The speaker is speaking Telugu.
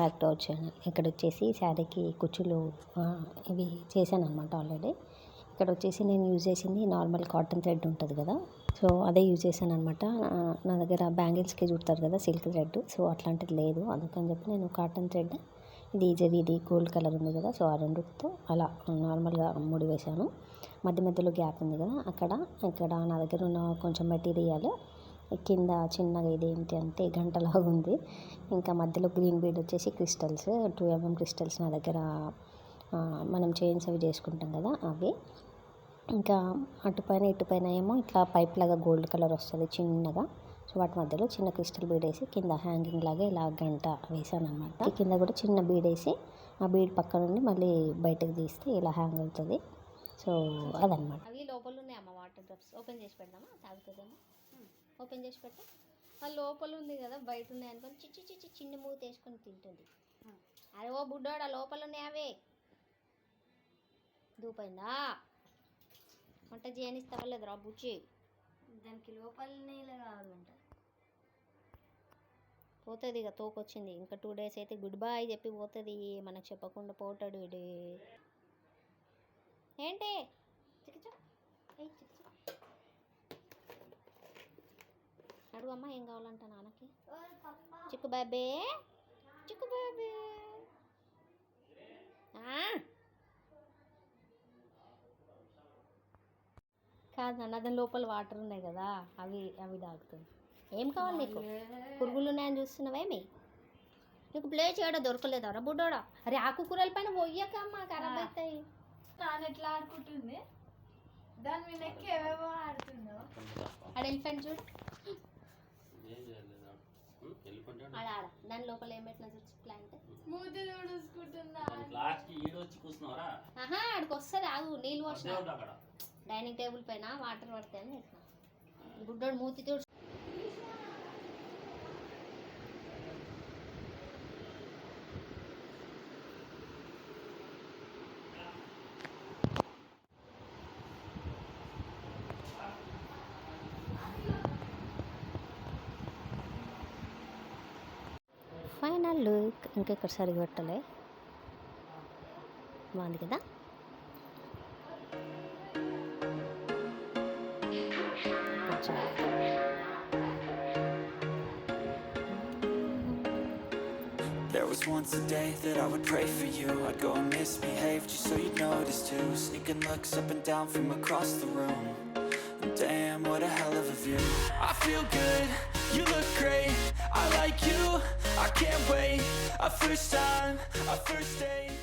Back to our channel. ఇక్కడ వచ్చేసి శారీకి కుచ్చులు ఇవి చేశాను అనమాట ఆల్రెడీ. ఇక్కడ వచ్చేసి నేను యూజ్ చేసింది నార్మల్ కాటన్ థ్రెడ్ ఉంటుంది కదా, సో అదే యూజ్ చేశాను అనమాట. నా దగ్గర బ్యాంగిల్స్కి చుడతారు కదా సిల్క్ థ్రెడ్, సో అట్లాంటిది లేదు. అందుకని చెప్పి నేను కాటన్ థ్రెడ్, ఇది గోల్డ్ కలర్ ఉంది కదా, సో ఆ రెండుతో అలా నార్మల్గా ముడి వేశాను. మధ్య మధ్యలో గ్యాప్ ఉంది కదా, ఇక్కడ నా దగ్గర ఉన్న కొంచెం మెటీరియల్ కింద చిన్నగా ఇదేంటి అంటే గంటలాగా ఉంది. ఇంకా మధ్యలో గ్రీన్ బీడ్ వచ్చేసి క్రిస్టల్స్ 2mm క్రిస్టల్స్ నా దగ్గర, మనం చైన్స్ అవి చేసుకుంటాం కదా అవి. ఇంకా అటుపైన ఇటుపైన ఏమో ఇట్లా పైప్ లాగా గోల్డ్ కలర్ వస్తుంది చిన్నగా, సో వాటి మధ్యలో చిన్న క్రిస్టల్ బీడ్ వేసి కింద హ్యాంగింగ్ లాగా ఇలా గంట వేసాను అనమాట. కింద కూడా చిన్న బీడ్ వేసి ఆ బీడ్ పక్క నుండి మళ్ళీ బయటకు తీస్తే ఇలా హ్యాంగ్ అవుతుంది. సో అదనమాట. అవి లోపల ఉన్నాయమ్మ వాటర్ డ్రాప్స్. ఓపెన్ చేసి పెడదామా, తాగుతుందేమో. ఓపెన్ చేసి పెట్టా. ఆ లోపల ఉంది కదా, బయట ఉన్నాయి అనుకొని చిన్ని మూత వేసుకొని తింటుంది. అరే ఓ బుడ్డోడా, లోపల ఉన్నాయి అవే. దూపైందా వంట చేయనిస్తావా లేదు రా బుచ్చి? దానికి లోపల నీళ్ళు కావాలంట. పోతుంది ఇక, తోకొచ్చింది. ఇంకా 2 days అయితే గుడ్ బాయ్ చెప్పి పోతుంది. మనకు చెప్పకుండా పోతాడు ఇది. ఏంటి అడుగు అమ్మ, ఏం కావాలంట నాన్నకి? చిక్కు బాబే, చిక్కు బాబే. కాదు నాన్న, దాని లోపల వాటర్ ఉన్నాయి కదా, అవి తాగుతుంది. ఏం కావాలి నీకు? పురుగులు ఉన్నాయని చూస్తున్నావేమి? నీకు ప్లే చేయడం దొరకలేదా రా బుడ్డోడా? అరే ఆకుకూరల పైన పోయాకమ్మా, ఖరాబ్ అవుతాయి. తాను ఎట్లా ఆడుకుంటుంది, దాని మీద ఎక్కి ఏవేవో ఆడుతుందో. ఆడ ఎలిఫెంట్ చూడు, ఆడ దాని లోపల ఏం పెట్టినా చూసి ప్లాంట్ మూతి చూడుకుంటుందా. ఆడికి వస్తుంది, ఆగు. నీళ్ళు పోసిన డైనింగ్ టేబుల్ పైన వాటర్ పడతాయని గుడ్డోడు మూతి చూడు. Final look. ఇంకా ఇక్కడ సరిగా పెట్టలే, బాగుంది కదా. There was once a day that I would pray for you. I'd go and misbehave just so you'd notice too. Sneaking looks up and down from across the room. And damn, what a hell of a view. I feel good, you look great. I like you, I can't wait. A first time, a first date.